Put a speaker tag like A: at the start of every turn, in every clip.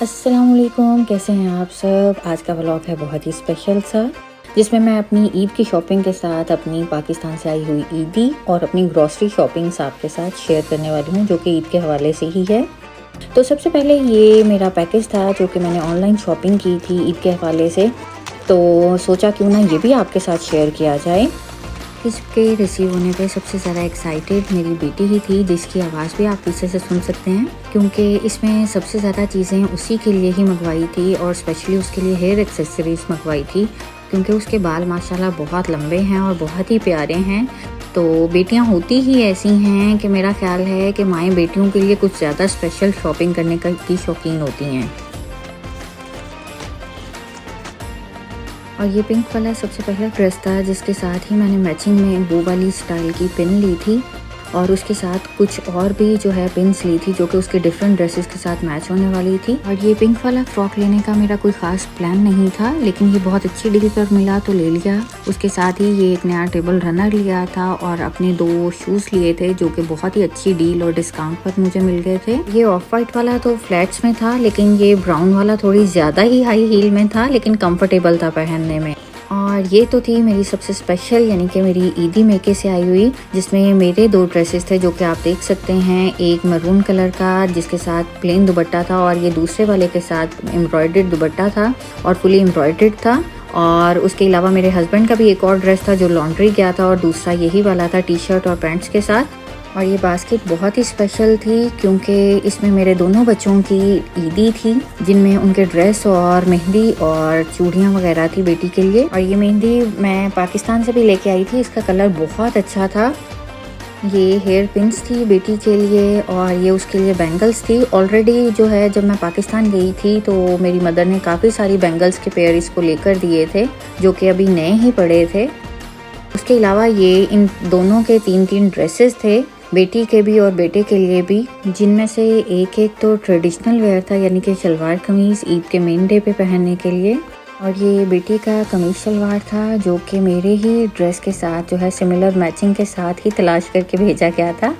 A: अस्सलामुअलैकुम, कैसे हैं आप सब। आज का व्लॉग है बहुत ही स्पेशल सा, जिसमें मैं अपनी ईद की शॉपिंग के साथ अपनी पाकिस्तान से आई हुई ईदी और अपनी ग्रॉसरी शॉपिंग्स आपके साथ शेयर करने वाली हूँ, जो कि ईद के हवाले से ही है। तो सबसे पहले ये मेरा पैकेज था जो कि मैंने ऑनलाइन शॉपिंग की थी ईद के हवाले से, तो सोचा क्यों ना ये भी आपके साथ शेयर किया जाए। इसके रिसीव होने पे सबसे ज़्यादा एक्साइटेड मेरी बेटी ही थी, जिसकी आवाज़ भी आप पीछे से सुन सकते हैं, क्योंकि इसमें सबसे ज़्यादा चीज़ें उसी के लिए ही मंगवाई थी और स्पेशली उसके लिए हेयर एक्सेसरीज मंगवाई थी, क्योंकि उसके बाल माशाल्लाह बहुत लंबे हैं और बहुत ही प्यारे हैं। तो बेटियां होती ही ऐसी हैं कि मेरा ख्याल है कि माएँ बेटियों के लिए कुछ ज़्यादा स्पेशल शॉपिंग करने की शौकीन होती हैं। और ये पिंक वाला सबसे पहला ड्रेस था, जिसके साथ ही मैंने मैचिंग में वो वाली स्टाइल की पिन ली थी और उसके साथ कुछ और भी जो है पिन्स ली थी, जो कि उसके डिफरेंट ड्रेसेस के साथ मैच होने वाली थी। और ये पिंक वाला फ्रॉक लेने का मेरा कोई ख़ास प्लान नहीं था, लेकिन ये बहुत अच्छी डील पर मिला तो ले लिया। उसके साथ ही ये एक नया टेबल रनर लिया था और अपने 2 शूज़ लिए थे, जो कि बहुत ही अच्छी डील और डिस्काउंट पर मुझे मिल गए थे। ये ऑफ वाइट वाला तो फ्लैट्स में था, लेकिन ये ब्राउन वाला थोड़ी ज़्यादा ही हाई हील में था, लेकिन कम्फर्टेबल था पहनने में। और ये तो थी मेरी सबसे स्पेशल, यानी कि मेरी ईदी मेके से आई हुई, जिसमें मेरे 2 ड्रेसेस थे, जो कि आप देख सकते हैं। एक मरून कलर का जिसके साथ प्लेन दुपट्टा था और ये दूसरे वाले के साथ एम्ब्रॉयडर्ड दुपट्टा था और फुली एम्ब्रॉयडर्ड था। और उसके अलावा मेरे हस्बैंड का भी एक और ड्रेस था जो लॉन्ड्री गया था, और दूसरा यही वाला था टी शर्ट और पैंट्स के साथ। और ये बास्केट बहुत ही स्पेशल थी, क्योंकि इसमें मेरे दोनों बच्चों की ईदी थी, जिनमें उनके ड्रेस और मेहंदी और चूड़ियाँ वगैरह थी बेटी के लिए। और ये मेहंदी मैं पाकिस्तान से भी लेके आई थी, इसका कलर बहुत अच्छा था। ये हेयर पिन्स थी बेटी के लिए और ये उसके लिए बैंगल्स थी। ऑलरेडी जो है जब मैं पाकिस्तान गई थी तो मेरी मदर ने काफ़ी सारी बैंगल्स के पेयर इसको लेकर दिए थे, जो कि अभी नए ही पड़े थे। उसके अलावा ये इन दोनों के 3-3 ड्रेसेस थे, बेटी के भी और बेटे के लिए भी, जिनमें से एक तो ट्रेडिशनल वेयर था, यानी कि शलवार कमीज़ ईद के मेन डे पे पहनने के लिए। और ये बेटी का कमीज शलवार था, जो कि मेरे ही ड्रेस के साथ जो है सिमिलर मैचिंग के साथ ही तलाश करके भेजा गया था।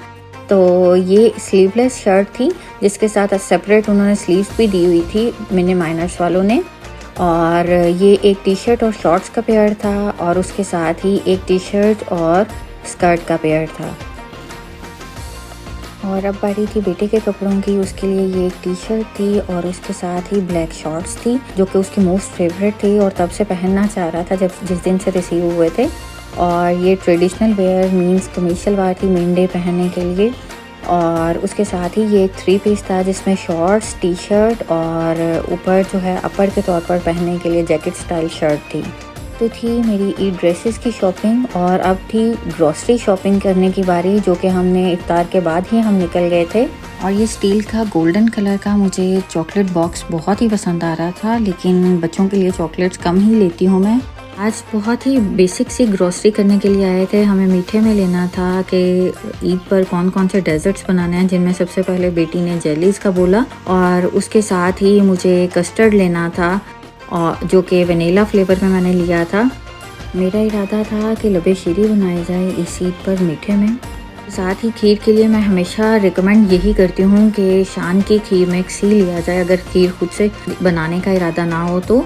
A: तो ये स्लीवलेस शर्ट थी, जिसके साथ सेपरेट उन्होंने स्लीव्स भी दी हुई थी मिनी माइनर्स वालों ने। और ये एक टी शर्ट और शॉर्ट्स का पेयर था, और उसके साथ ही एक टी शर्ट और स्कर्ट का पेयर था। और अब बारी थी बेटे के कपड़ों की। उसके लिए ये एक टी शर्ट थी और उसके साथ ही ब्लैक शॉर्ट्स थी, जो कि उसकी मोस्ट फेवरेट थी और तब से पहनना चाह रहा था जिस दिन से रिसीव हुए थे। और ये ट्रेडिशनल वेयर मीन्स कमीज शलवार थी मेन डे पहनने के लिए। और उसके साथ ही ये एक 3 पीस था, जिसमें शॉर्ट्स, टी शर्ट और ऊपर जो है अपर के तौर पर पहनने के लिए जैकेट स्टाइल शर्ट थी। तो थी मेरी ईद ड्रेसेस की शॉपिंग, और अब थी ग्रॉसरी शॉपिंग करने की बारी, जो कि हमने इफ्तार के बाद ही हम निकल गए थे। और ये स्टील का गोल्डन कलर का मुझे चॉकलेट बॉक्स बहुत ही पसंद आ रहा था, लेकिन बच्चों के लिए चॉकलेट्स कम ही लेती हूँ मैं। आज बहुत ही बेसिक सी ग्रॉसरी करने के लिए आए थे। हमें मीठे में लेना था कि ईद पर कौन कौन से डेजर्ट्स बनाने हैं, जिनमें सबसे पहले बेटी ने जेलीज़ का बोला, और उसके साथ ही मुझे कस्टर्ड लेना था, और जो कि वनीला फ्लेवर में मैंने लिया था। मेरा इरादा था कि लबे शीरी बनाई जाए इस ईद पर मीठे में। साथ ही खीर के लिए मैं हमेशा रिकमेंड यही करती हूँ कि शान की खीर मिक्स ही लिया जाए, अगर खीर खुद से बनाने का इरादा ना हो तो।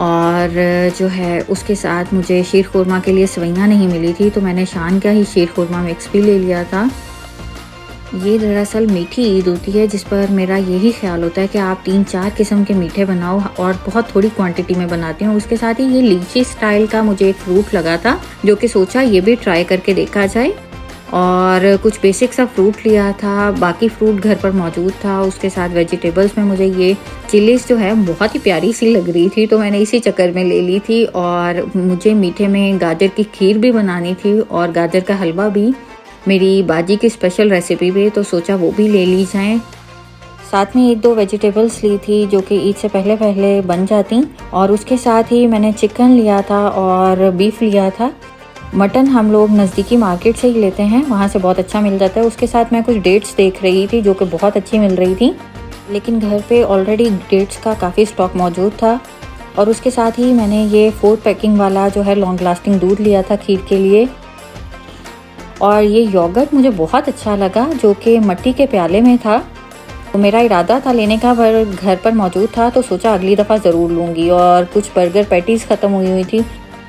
A: और जो है उसके साथ मुझे शीर खुरमा के लिए सवैयाँ नहीं मिली थी, तो मैंने शान का ही शीर खुरमा मिक्स भी ले लिया था। ये दरअसल मीठी ईद होती है, जिस पर मेरा यही ख्याल होता है कि आप 3-4 किस्म के मीठे बनाओ और बहुत थोड़ी क्वांटिटी में बनाती हूँ। उसके साथ ही ये लीची स्टाइल का मुझे एक फ्रूट लगा था, जो कि सोचा ये भी ट्राई करके देखा जाए। और कुछ बेसिक सा फ्रूट लिया था, बाकी फ्रूट घर पर मौजूद था। उसके साथ वेजिटेबल्स में मुझे ये चिलीज़ जो है बहुत ही प्यारी सी लग रही थी, तो मैंने इसी चक्कर में ले ली थी। और मुझे मीठे में गाजर की खीर भी बनानी थी और गाजर का हलवा भी, मेरी बाजी की स्पेशल रेसिपी भी, तो सोचा वो भी ले ली जाए। साथ में 1-2 वेजिटेबल्स ली थी, जो कि ईद से पहले पहले बन जाती। और उसके साथ ही मैंने चिकन लिया था और बीफ लिया था। मटन हम लोग नज़दीकी मार्केट से ही लेते हैं, वहाँ से बहुत अच्छा मिल जाता है। उसके साथ मैं कुछ डेट्स देख रही थी, जो कि बहुत अच्छी मिल रही थी, लेकिन घर पे ऑलरेडी डेट्स का काफ़ी स्टॉक मौजूद था। और उसके साथ ही मैंने ये 4 पैकिंग वाला जो है लॉन्ग लास्टिंग दूध लिया था खीर के लिए। और ये योगर्ट मुझे बहुत अच्छा लगा, जो कि मिट्टी के प्याले में था। तो मेरा इरादा था लेने का, पर घर पर मौजूद था तो सोचा अगली दफ़ा ज़रूर लूँगी। और कुछ बर्गर पैटीज़ ख़त्म हुई थी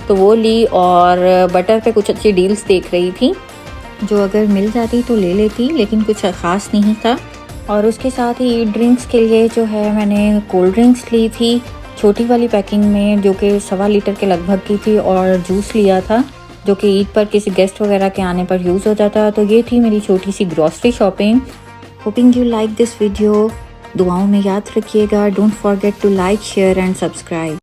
A: तो वो ली, और बटर पे कुछ अच्छी डील्स देख रही थी जो अगर मिल जाती तो ले लेती, लेकिन कुछ ख़ास नहीं था। और उसके साथ ही ड्रिंक्स के लिए जो है मैंने कोल्ड ड्रिंक्स ली थी छोटी वाली पैकिंग में, जो कि 1.25 लीटर के लगभग की थी, और जूस लिया था जो कि ईद पर किसी गेस्ट वगैरह के आने पर यूज़ हो जाता। तो ये थी मेरी छोटी सी grocery shopping. Hoping you like this video. दुआओं में याद रखिएगा। Don't forget to like, share and subscribe.